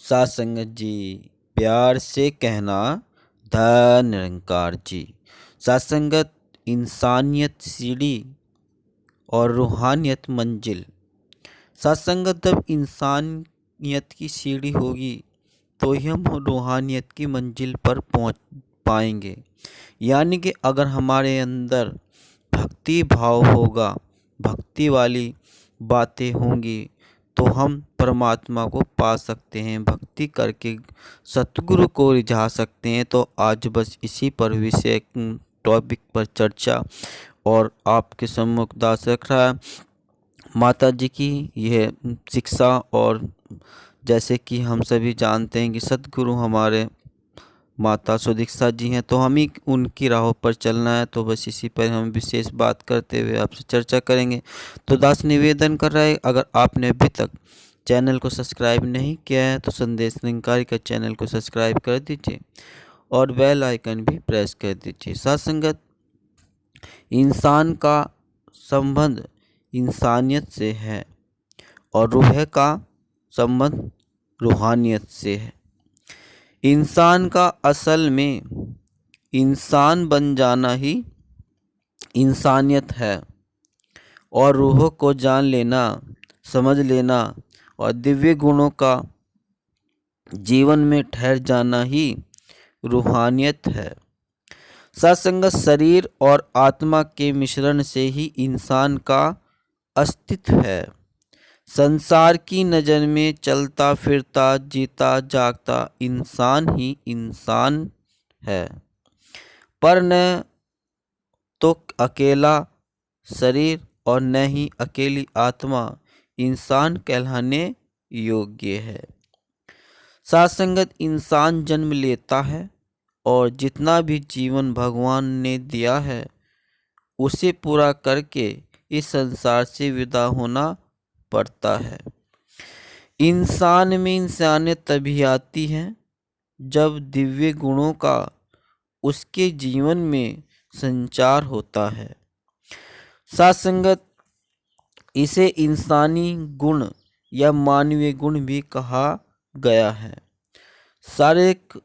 साथ संगत जी, प्यार से कहना धन निरंकार जी। साथ संगत, इंसानियत सीढ़ी और रूहानियत मंजिल। साथ संगत, जब इंसानियत की सीढ़ी होगी तो ही हम रूहानियत की मंजिल पर पहुंच पाएंगे। यानी कि अगर हमारे अंदर भक्ति भाव होगा, भक्ति वाली बातें होंगी तो हम परमात्मा को पा सकते हैं, भक्ति करके सतगुरु को रिझा सकते हैं। तो आज बस इसी पर विषय टॉपिक पर चर्चा और आपके सम्मुख दास रख रहा है। माता जी की यह शिक्षा, और जैसे कि हम सभी जानते हैं कि सतगुरु हमारे माता सुदीक्षा जी हैं, तो हम ही उनकी राहों पर चलना है। तो बस इसी पर हम विशेष बात करते हुए आपसे चर्चा करेंगे। तो दास निवेदन कर रहा है, अगर आपने अभी तक चैनल को सब्सक्राइब नहीं किया है तो संदेश निरंकारी का चैनल को सब्सक्राइब कर दीजिए और बेल आइकन भी प्रेस कर दीजिए। साथ संगत, इंसान का संबंध इंसानियत से है और रूह का संबंध रूहानियत से है। इंसान का असल में इंसान बन जाना ही इंसानियत है, और रूह को जान लेना, समझ लेना और दिव्य गुणों का जीवन में ठहर जाना ही रूहानियत है। सत्संगत, शरीर और आत्मा के मिश्रण से ही इंसान का अस्तित्व है। संसार की नज़र में चलता फिरता जीता जागता इंसान ही इंसान है, पर न तो अकेला शरीर और न ही अकेली आत्मा इंसान कहलाने योग्य है। साथ संगत, इंसान जन्म लेता है और जितना भी जीवन भगवान ने दिया है उसे पूरा करके इस संसार से विदा होना पड़ता है। इंसान में इंसानियत तभी आती है जब दिव्य गुणों का उसके जीवन में संचार होता है। साथ संगत, इसे इंसानी गुण या मानवीय गुण भी कहा गया है। शारीरिक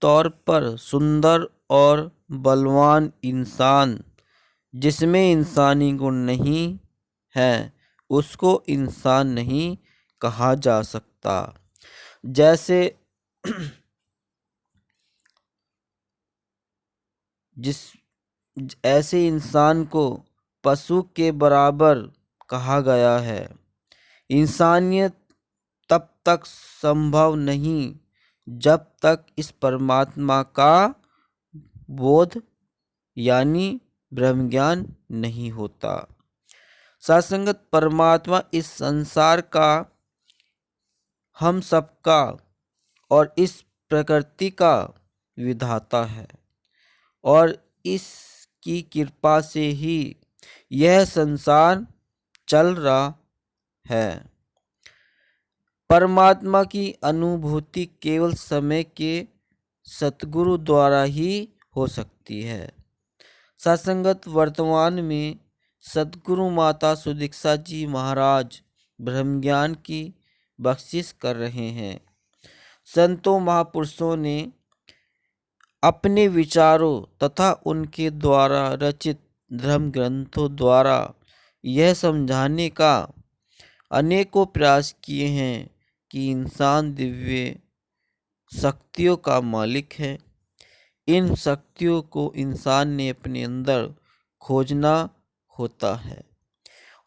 तौर पर सुंदर और बलवान इंसान जिसमें इंसानी गुण नहीं है उसको इंसान नहीं कहा जा सकता। जैसे ऐसे इंसान को पशु के बराबर कहा गया है। इंसानियत तब तक संभव नहीं जब तक इस परमात्मा का बोध यानी ब्रह्म ज्ञान नहीं होता। सत्संगत, परमात्मा इस संसार का, हम सबका और इस प्रकृति का विधाता है, और इसकी कृपा से ही यह संसार चल रहा है। परमात्मा की अनुभूति केवल समय के सतगुरु द्वारा ही हो सकती है। सत्संगत, वर्तमान में सतगुरु माता सुदीक्षा जी महाराज ब्रह्मज्ञान की बख्शिश कर रहे हैं। संतों महापुरुषों ने अपने विचारों तथा उनके द्वारा रचित धर्म ग्रंथों द्वारा यह समझाने का अनेकों प्रयास किए हैं कि इंसान दिव्य शक्तियों का मालिक है। इन शक्तियों को इंसान ने अपने अंदर खोजना होता है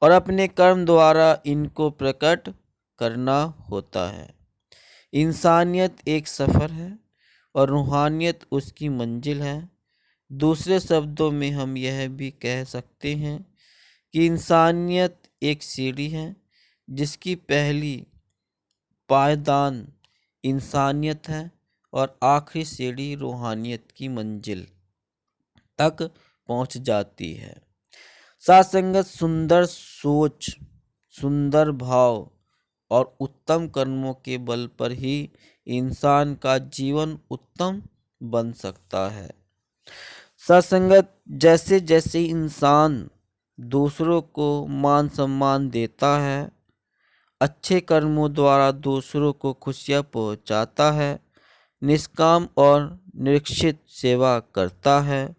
और अपने कर्म द्वारा इनको प्रकट करना होता है। इंसानियत एक सफ़र है और रूहानियत उसकी मंजिल है। दूसरे शब्दों में हम यह भी कह सकते हैं कि इंसानियत एक सीढ़ी है जिसकी पहली पायदान इंसानियत है और आखिरी सीढ़ी रूहानियत की मंजिल तक पहुंच जाती है। साथ संगत, सुंदर सोच, सुंदर भाव और उत्तम कर्मों के बल पर ही इंसान का जीवन उत्तम बन सकता है। सत्संगत, जैसे जैसे इंसान दूसरों को मान सम्मान देता है अच्छे कर्मों द्वारा दूसरों को खुशियाँ पहुँचाता है, निष्काम और निरीक्षित सेवा करता है,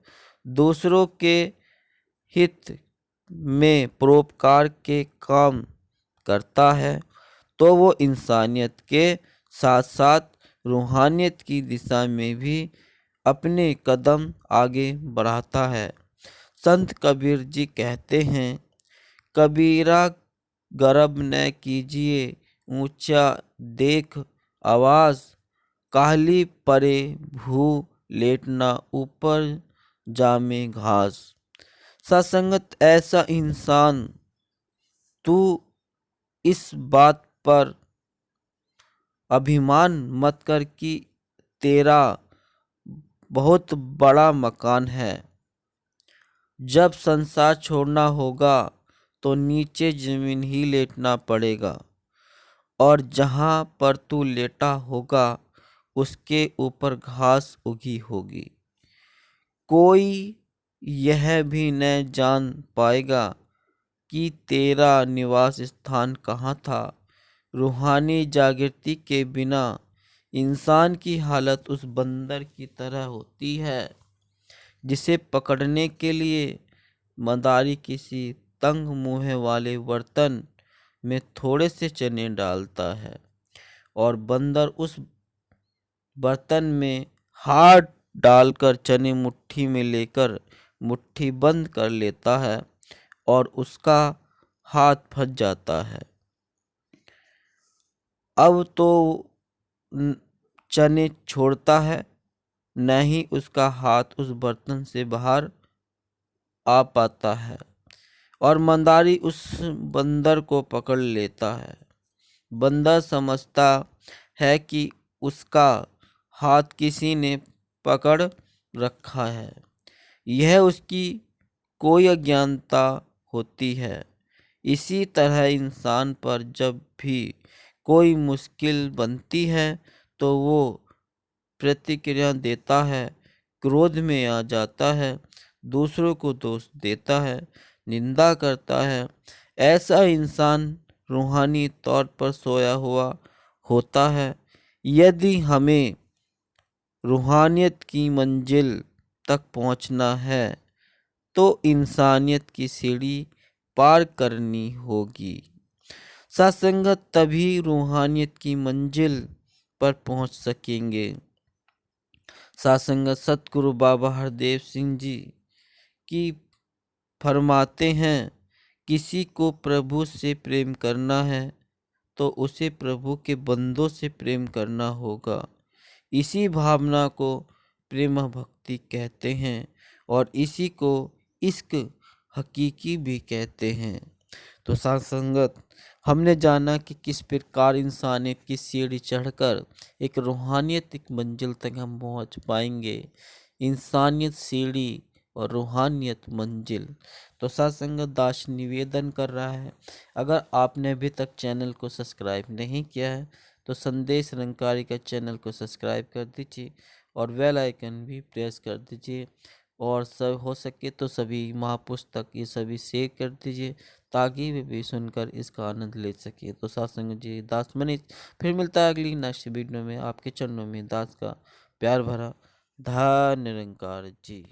दूसरों के हित में परोपकार के काम करता है, तो वो इंसानियत के साथ साथ रूहानियत की दिशा में भी अपने कदम आगे बढ़ाता है। संत कबीर जी कहते हैं, कबीरा गर्व न कीजिए ऊंचा देख आवाज, काहली परे भू लेटना ऊपर जामे घास। सत्संगत ऐसा इंसान, तू इस बात पर अभिमान मत कर कि तेरा बहुत बड़ा मकान है। जब संसार छोड़ना होगा तो नीचे जमीन ही लेटना पड़ेगा, और जहाँ पर तू लेटा होगा उसके ऊपर घास उगी होगी। कोई यह भी न जान पाएगा कि तेरा निवास स्थान कहाँ था। रूहानी जागृति के बिना इंसान की हालत उस बंदर की तरह होती है जिसे पकड़ने के लिए मदारी किसी तंग मुंह वाले बर्तन में थोड़े से चने डालता है और बंदर उस बर्तन में हाथ डालकर चने मुट्ठी में लेकर मुट्ठी बंद कर लेता है और उसका हाथ फंस जाता है। अब तो चने छोड़ता है, न ही उसका हाथ उस बर्तन से बाहर आ पाता है और मंदारी उस बंदर को पकड़ लेता है। बंदर समझता है कि उसका हाथ किसी ने पकड़ रखा है। यह उसकी कोई अज्ञानता होती है। इसी तरह इंसान पर जब भी कोई मुश्किल बनती है तो वो प्रतिक्रिया देता है, क्रोध में आ जाता है, दूसरों को दोष देता है, निंदा करता है। ऐसा इंसान रूहानी तौर पर सोया हुआ होता है। यदि हमें रूहानियत की मंजिल तक पहुंचना है तो इंसानियत की सीढ़ी पार करनी होगी। सत्संगत तभी रूहानियत की मंजिल पर पहुंच सकेंगे। सत्संगत सतगुरु बाबा हरदेव सिंह जी की फरमाते हैं, किसी को प्रभु से प्रेम करना है तो उसे प्रभु के बंदों से प्रेम करना होगा। इसी भावना को प्रेम भक्ति कहते हैं और इसी को इश्क हकीकी भी कहते हैं। तो साथ संगत, हमने जाना कि किस प्रकार इंसानियत की सीढ़ी चढ़कर एक रूहानियत एक मंजिल तक हम पहुंच पाएंगे। इंसानियत सीढ़ी और रूहानियत मंजिल। तो साथ संगत, दास निवेदन कर रहा है, अगर आपने अभी तक चैनल को सब्सक्राइब नहीं किया है तो संदेश निरंकारी का चैनल को सब्सक्राइब कर दीजिए और बेल आइकन भी प्रेस कर दीजिए, और सब हो सके तो सभी महापुस्तक ये सभी शेयर कर दीजिए ताकि वे भी सुनकर इसका आनंद ले सके। तो साथ संगत जी, दास मनीष फिर मिलता है अगली नेक्स्ट वीडियो में। आपके चरणों में दास का प्यार भरा धन्य निरंकार जी।